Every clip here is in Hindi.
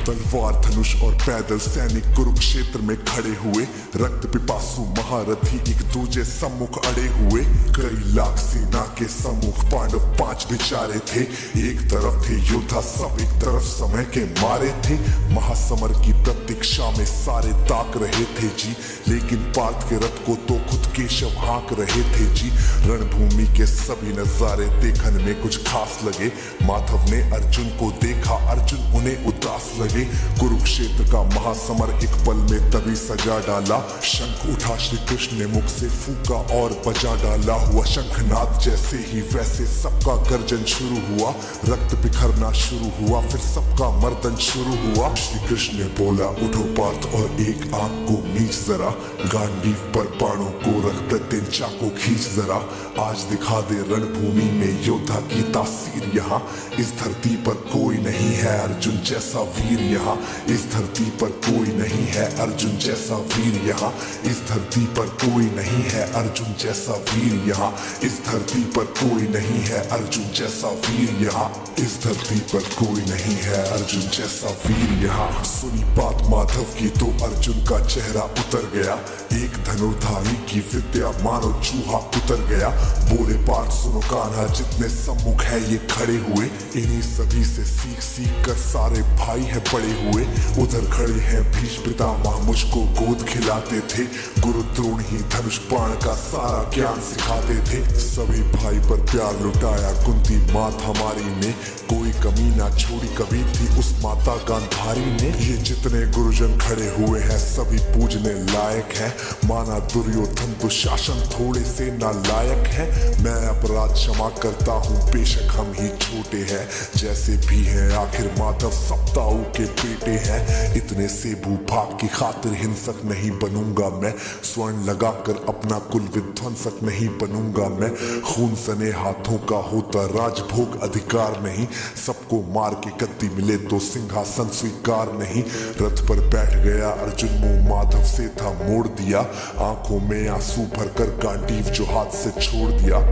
तलवार धनुष और पैदल सैनिक कुरुक्षेत्र में खड़े हुए। रक्त पिपासु महारथी एक दूजे सम्मुख अड़े हुए। कई लाख सेना के सम्मुख पांडव 5 बेचारे थे। एक तरफ थे योद्धा सब, एक तरफ समय के मारे थे। महासमर की प्रतीक्षा में सारे ताक रहे थे जी, लेकिन पार्थ के रथ को तो खुद केशव हाँक रहे थे जी। रणभूमि के सभी नजारे देखने में कुछ खास लगे। माधव ने अर्जुन को देखा, अर्जुन उन्हें उदास लगे। कुरुक्षेत्र का महासमर एक पल में तभी सजा डाला। शंख उठा श्री कृष्ण ने मुख से फूका और बजा डाला। हुआ शंखनाद जैसे ही वैसे सबका गर्जन शुरू हुआ। रक्त बिखरना शुरू हुआ, फिर सबका मर्दन शुरू हुआ। श्री कृष्ण ने बोला उठो पार्थ और एक आंख को मीच जरा। गांडीव पर बाणों को रख प्रत्येक चाको खींच जरा। आज दिखा दे रणभूमि में योद्धा की तासीर यहाँ। इस धरती पर कोई नहीं है अर्जुन जैसा वीर यहाँ। इस धरती पर कोई नहीं है अर्जुन जैसा वीर यहाँ। इस धरती पर कोई नहीं है अर्जुन जैसा वीर यहाँ। इस धरती पर कोई नहीं है अर्जुन जैसा वीर यहाँ। इस धरती पर कोई नहीं है अर्जुन जैसा वीर यहाँ। सुनी बात माधव की तो अर्जुन का चेहरा उतर गया। एक धनुर्धारी की विद्या मानो चूहा उतर गया। बोले पार्थ सुनो कान्हा, जितने सम्मुख है ये खड़े हुए। इन्हीं सभी से सीख सीख कर सारे भाई है पड़े हुए। उधर खड़े हैं भीष्म पितामह, मुझको गोद खिलाते थे। गुरु द्रोण ही धनुष बाण का सारा ज्ञान सिखाते थे। सभी भाई पर प्यार लुटाया कुंती मात हमारी ने। कोई कमी ना छोड़ी कभी थी उस माता गांधारी ने। ये जितने गुरुजन खड़े हुए हैं सभी पूजने लायक हैं। माना दुर्योधन दुशासन थोड़े से नालायक हैं। मैं अपराध क्षमा करता हूँ बेशक हम ही छोटे हैं। जैसे भी हैं आखिर माधव सप्ताऊ के बेटे हैं। इतने से भूभाग की खातिर हिंसक नहीं बनूंगा मैं। स्वर्ण लगाकर अपना कुल विध्वंसक नहीं बनूंगा मैं। खून सने हाथों का होता राजभोग अधिकार नहीं। सबको मार के गद्दी मिले तो सिंहासन स्वीकार नहीं। रथ पर बैठ गया अर्जुन, मुंह माधव से था मोड़ दिया। आंखों में आंसू भरकर गांडीव जो हाथ से छोड़ दिया।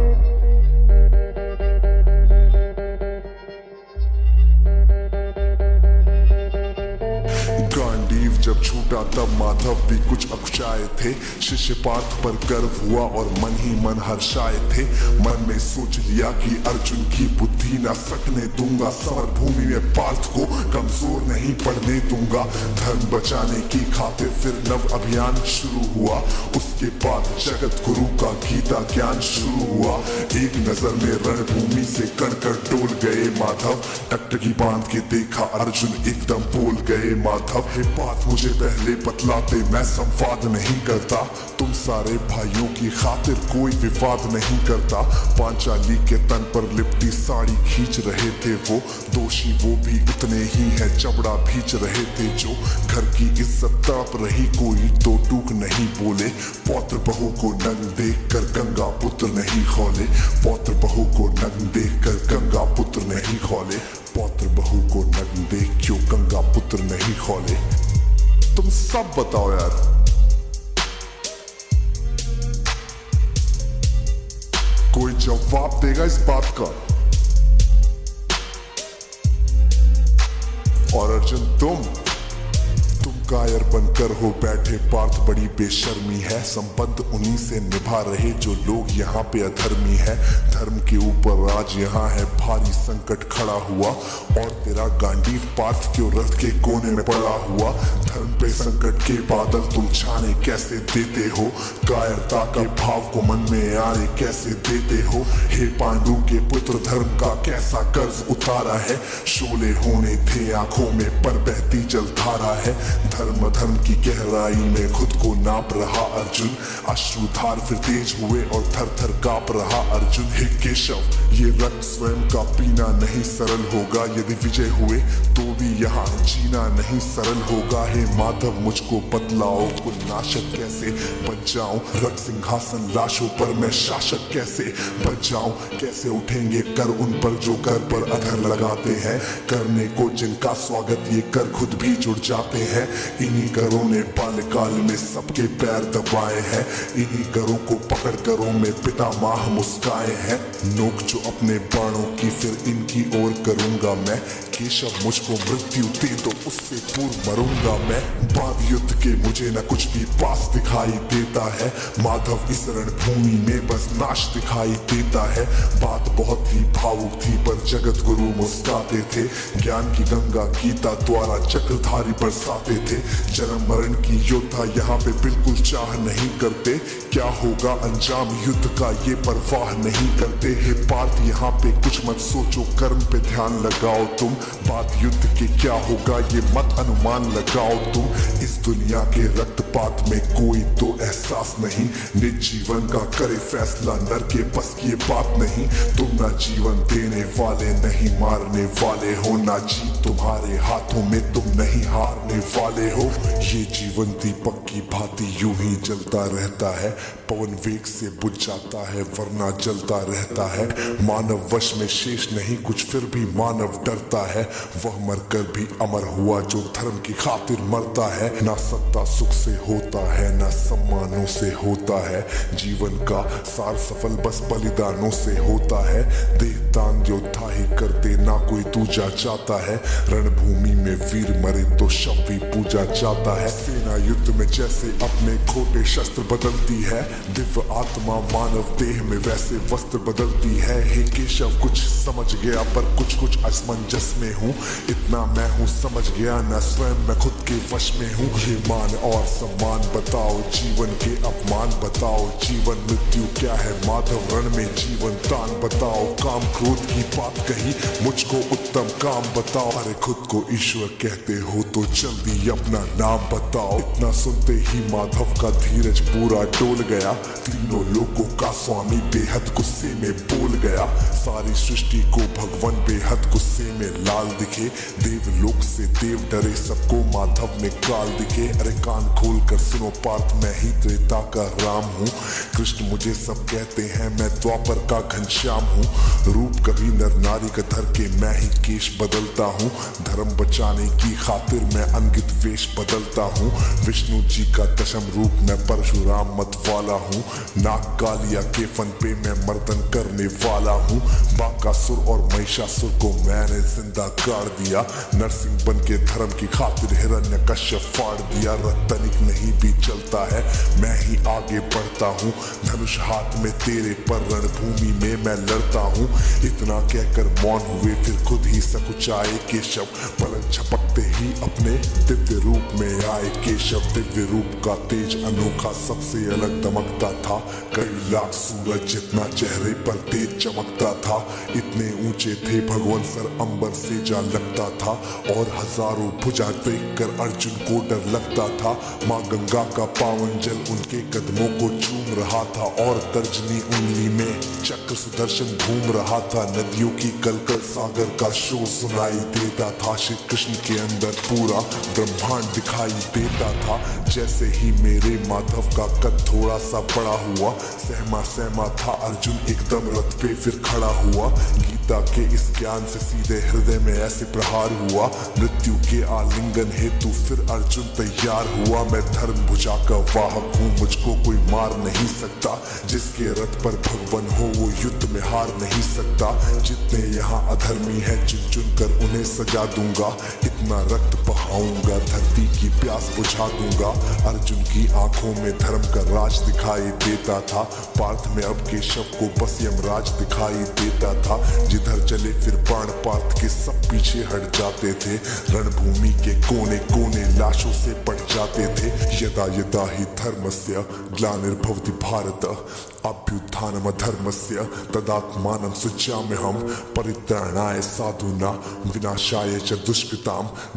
जब छूटा तब माधव भी कुछ अकुचाए थे। शिष्य पार्थ पर गर्व हुआ और मन ही मन हर्षाए थे। मन में सोच लिया कि अर्जुन की बुद्धि न सकने दूंगा। समर भूमि में पार्थ को कमजोर नहीं पड़ने दूंगा। धर्म बचाने की खातिर फिर नव अभियान शुरू हुआ। उसके बाद जगत गुरु का गीता ज्ञान शुरू हुआ। एक नजर में रणभूमि से कणकण डोल गए माधव। टकटकी बांध के देखा अर्जुन एकदम बोल गए माधव। हे पार्थ मुझे पहले बतलाते, मैं संवाद नहीं करता। तुम सारे भाइयों की खातिर कोई विवाद नहीं करता। पांचाली के तन पर लिपटी साड़ी खींच रहे थे वो। दोषी वो भी उतने ही है, चबड़ा भींच रहे थे जो। घर की इज्जत तड़प रही, कोई तो टूक नहीं बोले। पौत्र बहू को नंग देख कर गंगा पुत्र नहीं खौले। पौत्र बहू को नंग देख कर गंगा पुत्र नहीं खौले। पौत्र बहू को नंग देख क्यों गंगा पुत्र नहीं खौले। तुम सब बताओ यार, कोई जवाब देगा इस बात का? और अर्जुन तुम कायर बनकर हो बैठे पार्थ, बड़ी बेशर्मी है। संबंध उन्हीं से निभा रहे जो लोग यहाँ पे अधर्मी है। धर्म के ऊपर आज यहाँ है भारी संकट खड़ा हुआ। और तेरा गांडीव पार्थ क्यों रथ के कोने में पड़ा हुआ। धर्म पे संकट के बादल तुम छाने कैसे देते हो। कायरता के भाव को मन में आने कैसे देते हो। हे पांडु के पुत्र धर्म का कैसा कर्ज उतारा है। शोले होने थे आंखों में पर बहती जलधारा है। धर्म धर्म की गहराई में खुद को नाप रहा अर्जुन। अश्रुधार फिर तेज हुए और थर थर कांप रहा अर्जुन। हे केशव ये रक्त स्वयं का पीना नहीं सरल होगा। यदि विजय हुए तो भी यहाँ जीना नहीं सरल होगा। हे माधव मुझको बतलाओ कुल नाशक कैसे बच जाऊं। रक्त सिंहासन लाशों पर मैं शासक कैसे बच जाऊं। कैसे उठेंगे कर उन पर जो कर पर अधर लगाते हैं। करने को जिनका स्वागत ये कर खुद भी जुड़ जाते हैं। इन्हीं करों ने बाल्यकाल में सबके पैर दबाए हैं, इन्हीं करों को पकड़ करों में पितामह मुस्काए हैं। नोक जो अपने बाणों की फिर इनकी ओर करूंगा मैं, केशव मुझको मृत्यु दे तो उससे पूर्व मरूंगा मैं। बाद युद्ध के मुझे न कुछ भी पास दिखाई देता है, माधव इस रणभूमि में बस नाश दिखाई देता है। बात बहुत ही भावुक थी पर जगत गुरु मुस्काते थे, ज्ञान की गंगा गीता द्वारा चक्रधारी बरसाते थे। जन्म मरण की योद्धा यहाँ पे बिल्कुल चाह नहीं करते, क्या होगा अंजाम युद्ध का ये परवाह नहीं करते। हे पार्थ यहाँ पे कुछ मत सोचो, कर्म पे ध्यान लगाओ तुम, बात युद्ध के क्या होगा ये मत अनुमान लगाओ तुम। इस दुनिया के रक्तपात में कोई तो एहसास नहीं, निज जीवन का करे फैसला नर के बस की ये बात नहीं। तुम ना जीवन देने वाले नहीं मारने वाले हो, ना जीत तुम्हारे हाथों में तुम नहीं हारने वाले हो। ये जीवन दीपक की भांति यूं ही जलता रहता है, पवन वेग से बुझ जाता है वरना जलता रहता है। मानव वश में शेष नहीं कुछ फिर भी मानव डरता है, वह मरकर भी अमर हुआ जो धर्म की खातिर मरता है। ना सत्ता सुख से होता है ना सम्मानों से होता है, जीवन का सार सफल बस बलिदानों से होता है। देह दान योद्धा ही करते ना कोई दूजा चाहता है, रणभूमि में वीर मरे तो शव भी पूजा जाता है। सेना युद्ध में जैसे अपने खोटे शस्त्र बदलती है, दिव्य आत्मा मानव देह में वैसे वस्त्र बदलती है। हे केशव कुछ समझ गया पर कुछ असमंजस में हूँ, इतना मैं हूँ समझ गया न स्वयं मैं खुद के वश में हूँ। ये मान और सम्मान बताओ, जीवन के अपमान बताओ, जीवन मृत्यु क्या है माधव रण में जीवन दान बताओ। काम क्रोध की बात कही मुझको उत्तम काम बताओ, अरे खुद को ईश्वर कहते हो तो जल्दी अपना नाम बताओ। इतना सुनते ही माधव का धीरज पूरा डोल गया, तीनों लोगों का स्वामी बेहद गुस्से में बोल गया। सारी सृष्टि को भगवान बेहद गुस्से में लाल दिखे, देवलोक से देव डरे सबको माधव में काल दिखे। अरे कान खोल कर सुनो पार्थ मैं ही त्रेता का राम हूँ, कृष्ण मुझे सब कहते हैं मैं द्वापर का घनश्याम हूँ। रूप कभी नर नारी का धर के मैं ही केश बदलता हूँ, धर्म बचाने की खातिर मैं अनगित वेश बदलता हूँ। विष्णु जी का दशम रूप मैं परशुराम मत वाला हूँ, नाग कालिया के फन पे मैं मर्दन करने वाला हूँ। बाकासुर और महिषासुर को मैंने जिंदा गाड़ दिया, नरसिंह बन के धर्म की खातिर हिरण्यकश्यप फाड़ दिया। तनिक नहीं भी चलता है मैं ही आगे बढ़ता हूँ, धनुष हाथ में तेरे पर रणभूमि में मैं लड़ता हूँ। इतना कहकर मौन हुए फिर खुद ही सकुचाए केशव, पलक झपकते ही अपने दिव्य रूप में आए केशव। दिव्य रूप का तेज अनोखा सबसे अलग दमकता था, कई लाख सूरज जितना चेहरे पर तेज चमकता था। इतने ऊंचे थे भगवान सर अंबर से जा लगता था, और हजारों भुजा देखकर अर्जुन को डर लगता था। माँ गंगा का पावन जल उनके कदमों को चूम रहा था, और तर्जनी उंगली में चक्र सुदर्शन घूम रहा था। नदियों की कलकल सागर का शोर सुनाई देता था, श्री कृष्ण के अंदर पूरा ब्रह्मांड दिखाई देता था। जैसे ही मेरे माधव का कद थोड़ा सा बड़ा हुआ, सहमा सहमा था अर्जुन एकदम रथ पे फिर खड़ा हुआ। गीता के इस ज्ञान से सीधे हृदय में ऐसे प्रहार हुआ, मृत्यु के आलिंगन हेतु फिर अर्जुन तैयार हुआ। मैं धर्म भुजा का वाहक हूँ, मुझको कोई मार नहीं सकता, जिसके रथ पर भगवान हो वो युद्ध में हार नहीं सकता। जितने यहाँ अधर्मी है चुन चुन कर उन्हें सजा दूंगा, इतना रक्त बहाऊंगा धरती की प्यास बुझा दूंगा। अर्जुन की आंखों में धर्म का राज दिखाई देता था, पार्थ में अब केशव को बस यमराज दिखाई देता था। जिधर चले फिर बाण पार्थ के सब पीछे हट जाते थे, रणभूमि के कोने कोने लाशों से पड़ जाते थे। यदा यदा हि धर्मस्य ग्लानिर्भवति भारत, अभ्युत्थानम धर्मस्य तदात्मानं सृजाम्यहम्, परित्राणाय साधूनां विनाशाय च दुष्कृताम्।